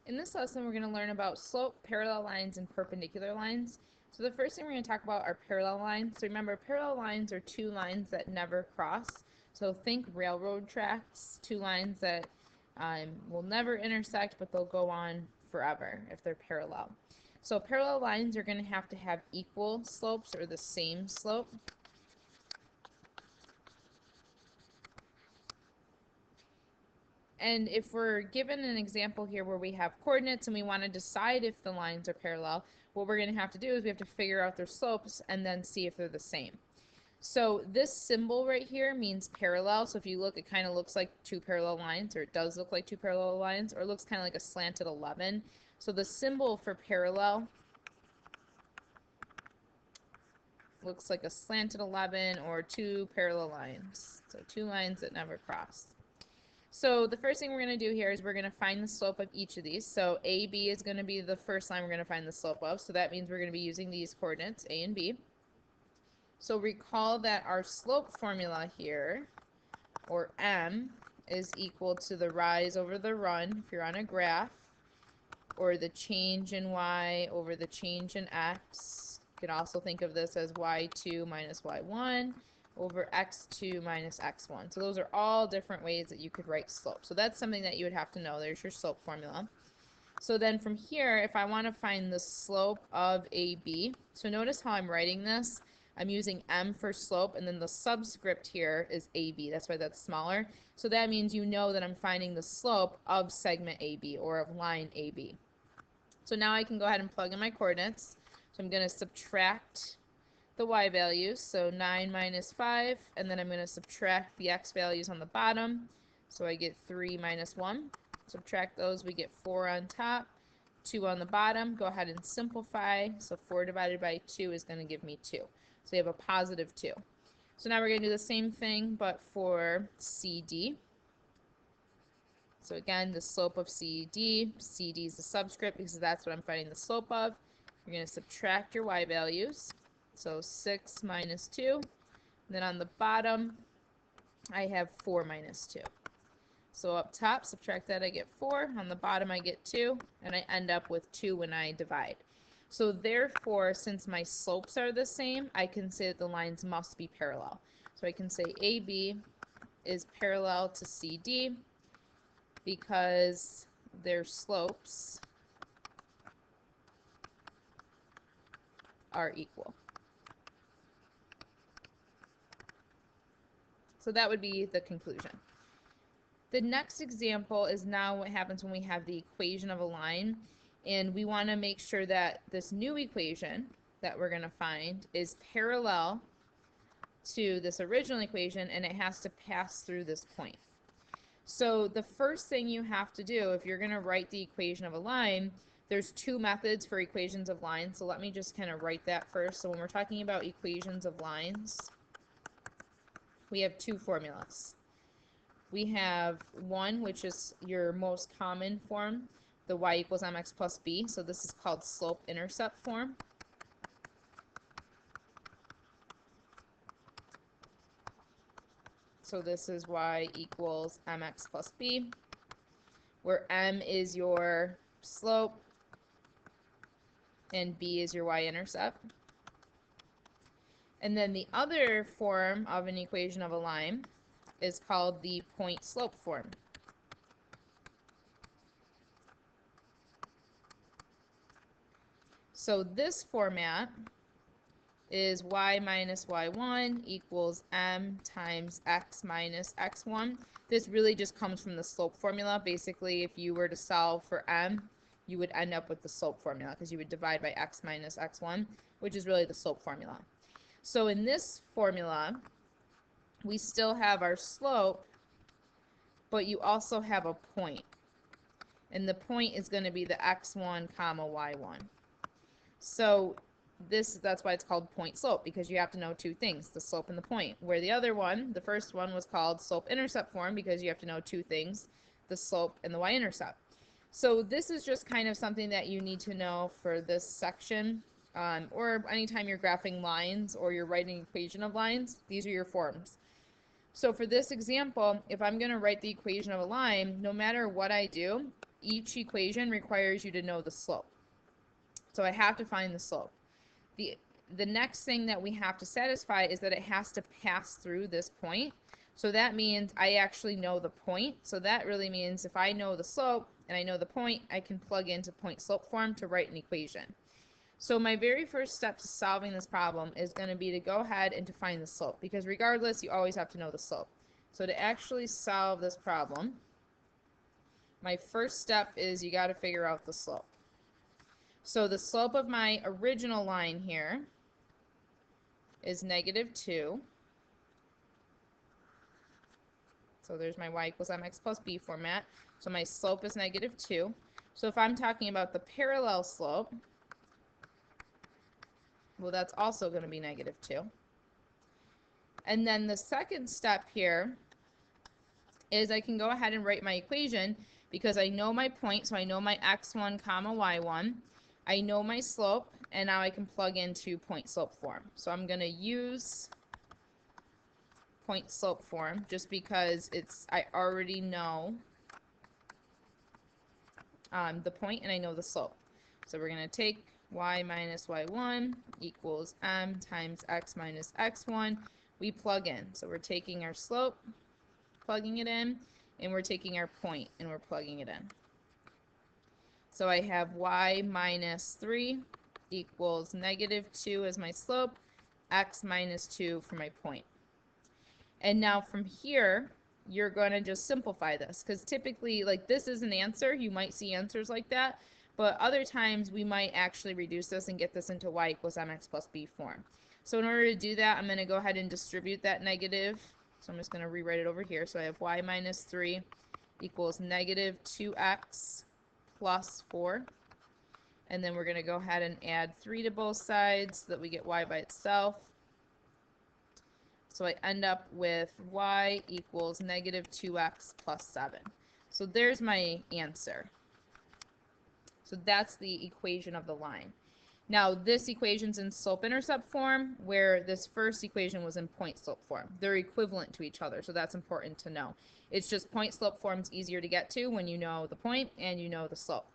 In this lesson, we're going to learn about slope, parallel lines, and perpendicular lines. So the first thing we're going to talk about are parallel lines. So remember, parallel lines are two lines that never cross. So think railroad tracks, two lines that will never intersect, but they'll go on forever if they're parallel. So parallel lines are going to have equal slopes or the same slope. And if we're given an example here where we have coordinates and we want to decide if the lines are parallel, what we're going to have to do is we have to figure out their slopes and then see if they're the same. So this symbol right here means parallel. So if you look, it kind of looks like two parallel lines, or it does look like two parallel lines, or it looks kind of like a slanted 11. So the symbol for parallel looks like a slanted 11 or two parallel lines. So two lines that never cross. So the first thing we're going to do here is we're going to find the slope of each of these. So AB is going to be the first line we're going to find the slope of. So that means we're going to be using these coordinates, A and B. So recall that our slope formula here, or M, is equal to the rise over the run if you're on a graph, or the change in Y over the change in X. You can also think of this as Y2 minus Y1 over x2 minus x1. So those are all different ways that you could write slope. So that's something that you would have to know. There's your slope formula. So then from here, if I want to find the slope of AB, so notice how I'm writing this. I'm using M for slope, and then the subscript here is AB. That's why that's smaller. So that means you know that I'm finding the slope of segment AB, or of line AB. So now I can go ahead and plug in my coordinates. So I'm going to subtract the y values, so 9 minus 5, and then I'm going to subtract the x values on the bottom, so I get 3 minus 1. Subtract those, we get 4 on top, 2 on the bottom. Go ahead and simplify, so 4 divided by 2 is going to give me 2. So we have a positive 2. So now we're going to do the same thing, but for CD. So again, the slope of CD, CD is the subscript because that's what I'm finding the slope of. You're going to subtract your y values. So 6 minus 2. And then on the bottom, I have 4 minus 2. So up top, subtract that, I get 4. On the bottom, I get 2. And I end up with 2 when I divide. So therefore, since my slopes are the same, I can say that the lines must be parallel. So I can say AB is parallel to CD because their slopes are equal. So that would be the conclusion. The next example is now what happens when we have the equation of a line, and we want to make sure that this new equation that we're going to find is parallel to this original equation, and it has to pass through this point. So the first thing you have to do if you're going to write the equation of a line, there's two methods for equations of lines. So let me just kind of write that first. So when we're talking about equations of lines, we have two formulas. We have one, which is your most common form, the y equals mx plus b. So this is called slope-intercept form. So this is y equals mx plus b, where m is your slope and b is your y-intercept. And then the other form of an equation of a line is called the point-slope form. So this format is y minus y1 equals m times x minus x1. This really just comes from the slope formula. Basically, if you were to solve for m, you would end up with the slope formula because you would divide by x minus x1, which is really the slope formula. So in this formula, we still have our slope, but you also have a point. And the point is going to be the x1 comma y1. So that's why it's called point slope, because you have to know two things, the slope and the point. Where the other one, the first one, was called slope-intercept form because you have to know two things, the slope and the y-intercept. So this is just kind of something that you need to know for this section, or anytime you're graphing lines or you're writing an equation of lines, these are your forms. So for this example, if I'm going to write the equation of a line, no matter what I do, each equation requires you to know the slope. So I have to find the slope. The next thing that we have to satisfy is that it has to pass through this point. So that means I actually know the point. So that really means if I know the slope and I know the point, I can plug into point slope form to write an equation. So my very first step to solving this problem is going to be to go ahead and to find the slope, because regardless, you always have to know the slope. So to actually solve this problem, my first step is you got to figure out the slope. So the slope of my original line here is -2. So there's my y equals mx plus b format. So my slope is -2. So if I'm talking about the parallel slope, well, that's also going to be -2. And then the second step here is I can go ahead and write my equation because I know my point, so I know my x1 comma y1. I know my slope, and now I can plug into point slope form. So I'm going to use point slope form just because I already know the point and I know the slope. So we're going to take y minus y1 equals m times x minus x1. We plug in. So we're taking our slope, plugging it in, and we're taking our point and we're plugging it in. So I have y minus 3 equals -2 as my slope, x minus 2 for my point. And now from here, you're going to just simplify this, because typically, like, this is an answer. You might see answers like that, but other times we might actually reduce this and get this into y equals mx plus b form. So in order to do that, I'm going to go ahead and distribute that negative. So I'm just going to rewrite it over here. So I have y minus 3 equals -2x plus 4. And then we're going to go ahead and add 3 to both sides so that we get y by itself. So I end up with y equals -2x plus 7. So there's my answer. So that's the equation of the line. Now this equation's in slope-intercept form, where this first equation was in point-slope form. They're equivalent to each other, so that's important to know. It's just point-slope form's easier to get to when you know the point and you know the slope.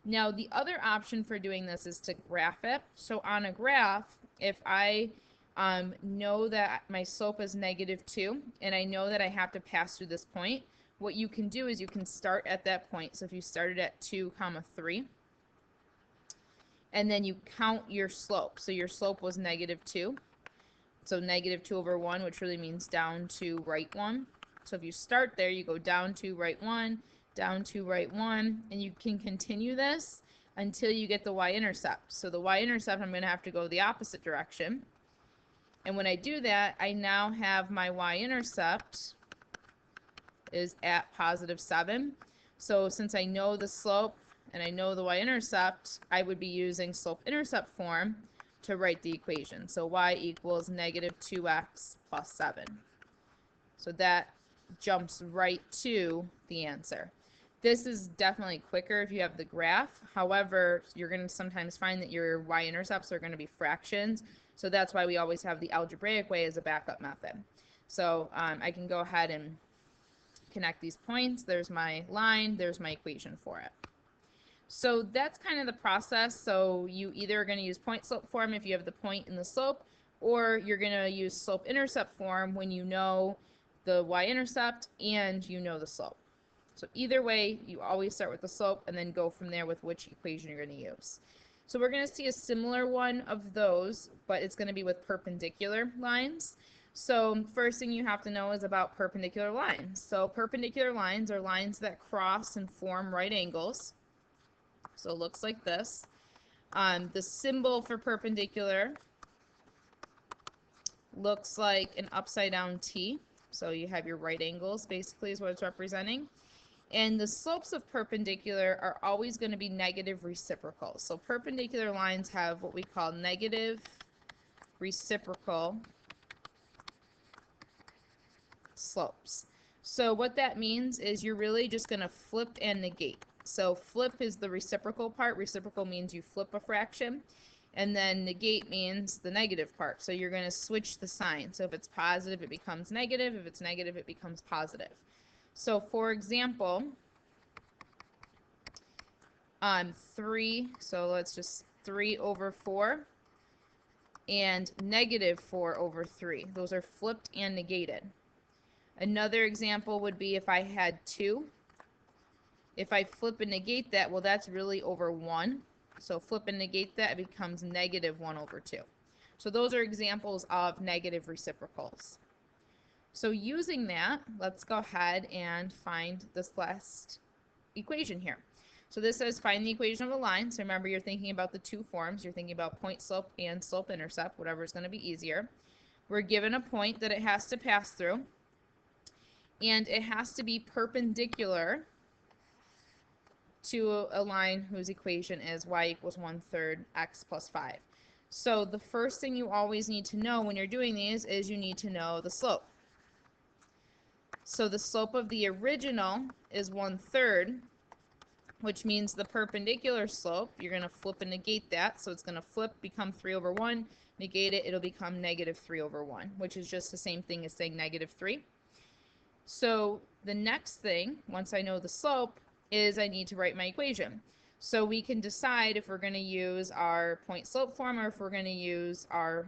Now the other option for doing this is to graph it. So on a graph, if I know that my slope is -2 and I know that I have to pass through this point, what you can do is you can start at that point. So if you started at 2, 3, and then you count your slope. So your slope was -2. So -2/1, which really means down to right 1. So if you start there, you go down to right 1, down to right 1, and you can continue this until you get the y-intercept. So the y-intercept, I'm going to have to go the opposite direction. And when I do that, I now have my y-intercept is at +7. So since I know the slope and I know the y-intercept, I would be using slope-intercept form to write the equation. So y equals -2x plus 7. So that jumps right to the answer. This is definitely quicker if you have the graph. However, you're going to sometimes find that your y-intercepts are going to be fractions. So that's why we always have the algebraic way as a backup method. So I can go ahead and connect these points. There's my line. There's my equation for it. So that's kind of the process. So you either are going to use point-slope form if you have the point and the slope, or you're going to use slope-intercept form when you know the y-intercept and you know the slope. So either way, you always start with the slope and then go from there with which equation you're going to use. So we're going to see a similar one of those, but it's going to be with perpendicular lines. So first thing you have to know is about perpendicular lines. So perpendicular lines are lines that cross and form right angles. So it looks like this. The symbol for perpendicular looks like an upside down T. So you have your right angles, basically, is what it's representing. And the slopes of perpendicular are always going to be negative reciprocal. So perpendicular lines have what we call negative reciprocal slopes. So what that means is you're really just going to flip and negate. So flip is the reciprocal part. Reciprocal means you flip a fraction. And then negate means the negative part. So you're going to switch the sign. So if it's positive, it becomes negative. If it's negative, it becomes positive. So for example, 3, so let's just 3 over 4, and negative 4 over 3. Those are flipped and negated. Another example would be if I had 2. If I flip and negate that, well, that's really over 1. So flip and negate that, it becomes negative 1 over 2. So those are examples of negative reciprocals. So using that, let's go ahead and find this last equation here. So this says find the equation of a line. So remember, you're thinking about the two forms. You're thinking about point slope and slope intercept, whatever is going to be easier. We're given a point that it has to pass through, and it has to be perpendicular to a line whose equation is y equals 1/3 x plus 5. So the first thing you always need to know when you're doing these is you need to know the slope. So the slope of the original is 1/3, which means the perpendicular slope, you're going to flip and negate that. So it's going to flip, become 3 over 1, negate it, it'll become negative 3 over 1, which is just the same thing as saying negative 3. So the next thing, once I know the slope, is I need to write my equation. So we can decide if we're going to use our point slope form or if we're going to use our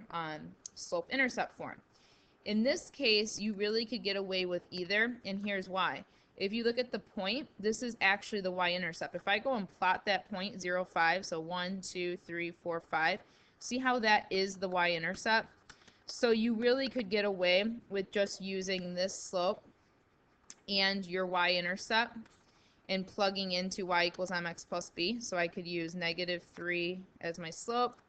slope intercept form. In this case, you really could get away with either, and here's why. If you look at the point, this is actually the y-intercept. If I go and plot that point, 0, 5, so 1, 2, 3, 4, 5, see how that is the y-intercept? So you really could get away with just using this slope and your y-intercept and plugging into y equals mx plus b. So I could use negative 3 as my slope.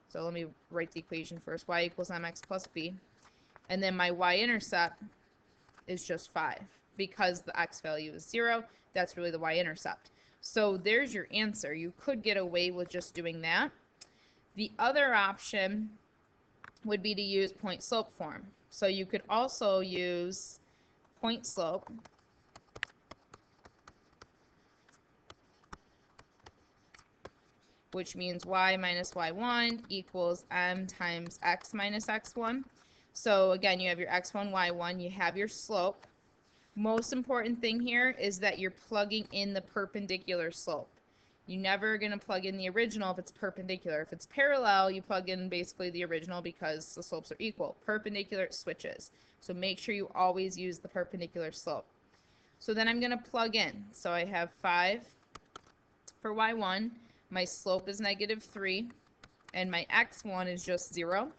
So let me write the equation first. Y equals mx plus b. And then my y-intercept is just 5. Because the x value is 0, that's really the y-intercept. So there's your answer. You could get away with just doing that. The other option would be to use point slope form. So you could also use point slope, which means y minus y1 equals m times x minus x1. So again, you have your x1, y1, you have your slope. Most important thing here is that you're plugging in the perpendicular slope. You're never going to plug in the original if it's perpendicular. If it's parallel, you plug in basically the original because the slopes are equal. Perpendicular, it switches. So make sure you always use the perpendicular slope. So then I'm going to plug in. So I have 5 for y1. My slope is negative 3. And my x1 is just 0.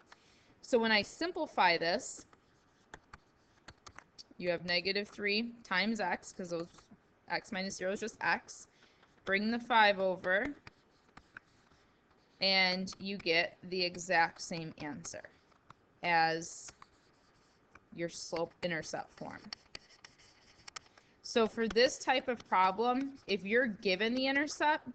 So when I simplify this, you have negative 3 times x, because those x minus 0 is just x. Bring the 5 over, and you get the exact same answer as your slope intercept form. So for this type of problem, if you're given the intercept,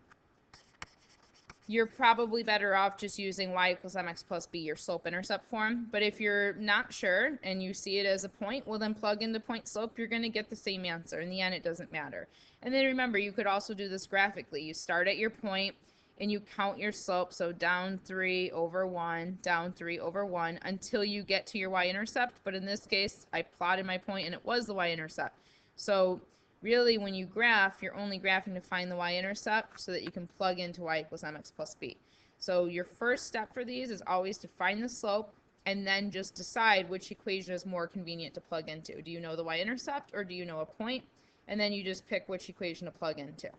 you're probably better off just using y equals mx plus b, your slope intercept form. But if you're not sure and you see it as a point, well then plug in the point slope, you're going to get the same answer. In the end, it doesn't matter. And then remember, you could also do this graphically. You start at your point and you count your slope, so down 3 over 1, down 3 over 1, until you get to your y-intercept. But in this case, I plotted my point and it was the y-intercept. So really, when you graph, you're only graphing to find the y-intercept so that you can plug into y equals mx plus b. So your first step for these is always to find the slope and then just decide which equation is more convenient to plug into. Do you know the y-intercept or do you know a point? And then you just pick which equation to plug into.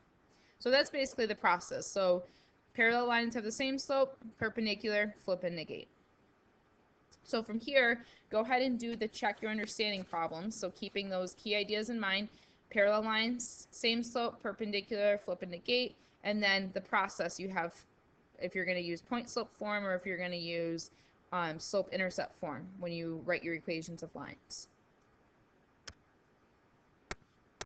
So that's basically the process. So parallel lines have the same slope, perpendicular, flip and negate. So from here, go ahead and do the check your understanding problems. So keeping those key ideas in mind. Parallel lines, same slope, perpendicular, flip and negate, and then the process you have if you're going to use point slope form or if you're going to use slope intercept form when you write your equations of lines.